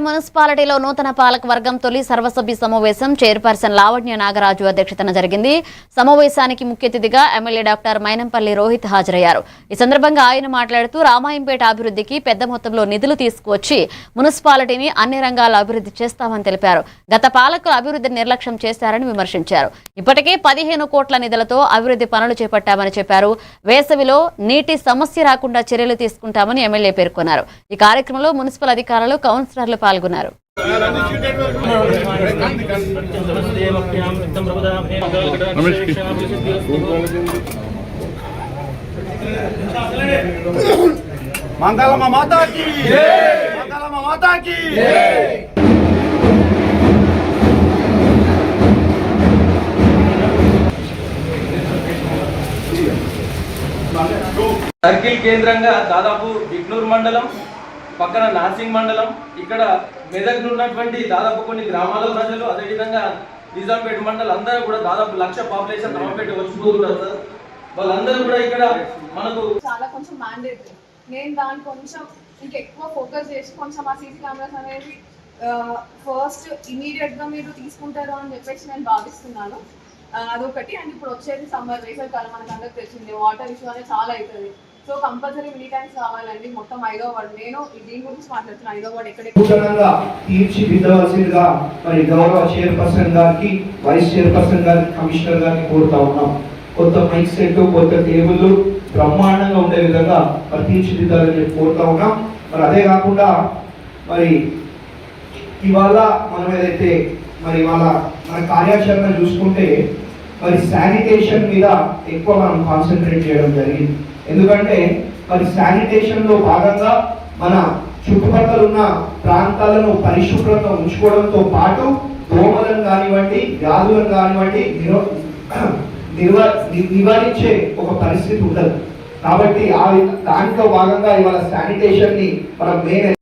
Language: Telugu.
మున్సిపాలిటీలో నూతన పాలక వర్గం తొలి సర్వసభ్య సమావేశం చైర్పర్సన్ లావణ్య నాగరాజు అధ్యక్షతన జరిగింది. సమావేశానికి ముఖ్య అతిథిగా ఎమ్మెల్యే డాక్టర్ మైనంపల్లి రోహిత్ హాజరయ్యారు. ఈ సందర్భంగా ఆయన మాట్లాడుతూ రామాయంపేట అభివృద్ధికి పెద్ద మొత్తంలో నిధులు తీసుకువచ్చి మున్సిపాలిటీని అన్ని రంగాల్లో అభివృద్ధి చేస్తామని తెలిపారు. గత పాలకులు అభివృద్ధిని నిర్లక్ష్యం చేశారని విమర్శించారు. ఇప్పటికే 15 కోట్ల నిధులతో అభివృద్ధి పనులు చేపట్టామని చెప్పారు. వేసవిలో నీటి సమస్య రాకుండా చర్యలు తీసుకుంటామని ఎమ్మెల్యే పేర్కొన్నారు. ఈ కార్యక్రమంలో మున్సిపల్ అధికారులు, కౌన్సిలర్లు పాల్గొన్నారు. మంగళమ్మ మాతాకి జై, మంగళమ్మ మాతాకి జై. సర్కిల్ కేంద్రంగా దాదాపు బిగ్నూర్ మండలం పక్కన నార్సింగ్ మండలం, ఇక్కడ మెదక్ ఉన్నటువంటి దాదాపు కొన్ని గ్రామాల ప్రజలు, అదేవిధంగా నిజాంపేట మండలం అందరూ కూడా దాదాపు 1,00,000 పాపులేషన్ రామాపేట వచ్చిపోతున్నారు సార్. వాళ్ళందరూ కూడా ఇక్కడ మనకు చాలా కొంచెం మ్యాండేటరీ. నేను దాన్ని కొంచెం ఇంకెక్కువ ఫోకస్ చేసి కొంచెం ఆ సీసీ కెమెరాస్ అనేది ఫస్ట్ ఇమీడియట్ గా మీరు తీసుకుంటారు అని చెప్పేసి నేను భావిస్తున్నాను. అదొకటి. అండ్ ఇప్పుడు వచ్చేది సమ్మర్, వేసవి కాలం మనకు అందరికి తెలిసింది, వాటర్ ఇష్యూ అనేది చాలా అవుతుంది. సో కంపల్సరీ మినీ ట్యాంక్స్ కావాలండి. మొత్తం 5వ వార్డు, నేను దీని గురించి మాట్లాడుతున్నాను. 5వ వార్డు ఎక్కడ తీర్చిదిద్దవలసిందిగా మరి గౌరవ చైర్పర్సన్ గారికి, వైస్ చైర్పర్సన్ గారికి, కమిషనర్ గారికి కోరుతా ఉన్నాం. కొత్త మైక్ సెట్, కొత్త టేబుల్ బ్రహ్మాండంగా ఉండే విధంగా మరి తీర్చిదిద్దాలని చెప్పి కోరుతా ఉన్నాం. మరి అదే కాకుండా మరి ఇవాళ మనం ఏదైతే మరి ఇవాళ మన కార్యాచరణ చూసుకుంటే మరి శానిటేషన్ మీద ఎక్కువ మనం కాన్సన్ట్రేట్ చేయడం జరిగింది. ఎందుకంటే మరి శానిటేషన్ లో భాగంగా మన చుట్టుపక్కల ఉన్న ప్రాంతాలను పరిశుభ్రంగా ఉంచుకోవడంతో పాటు దోమలను కానివ్వండి, వ్యాధులను కానివ్వండి నివారించే ఒక పరిస్థితి ఉండదు. కాబట్టి దాంట్లో భాగంగా ఇవాళ శానిటేషన్ ని మనం మెయిన్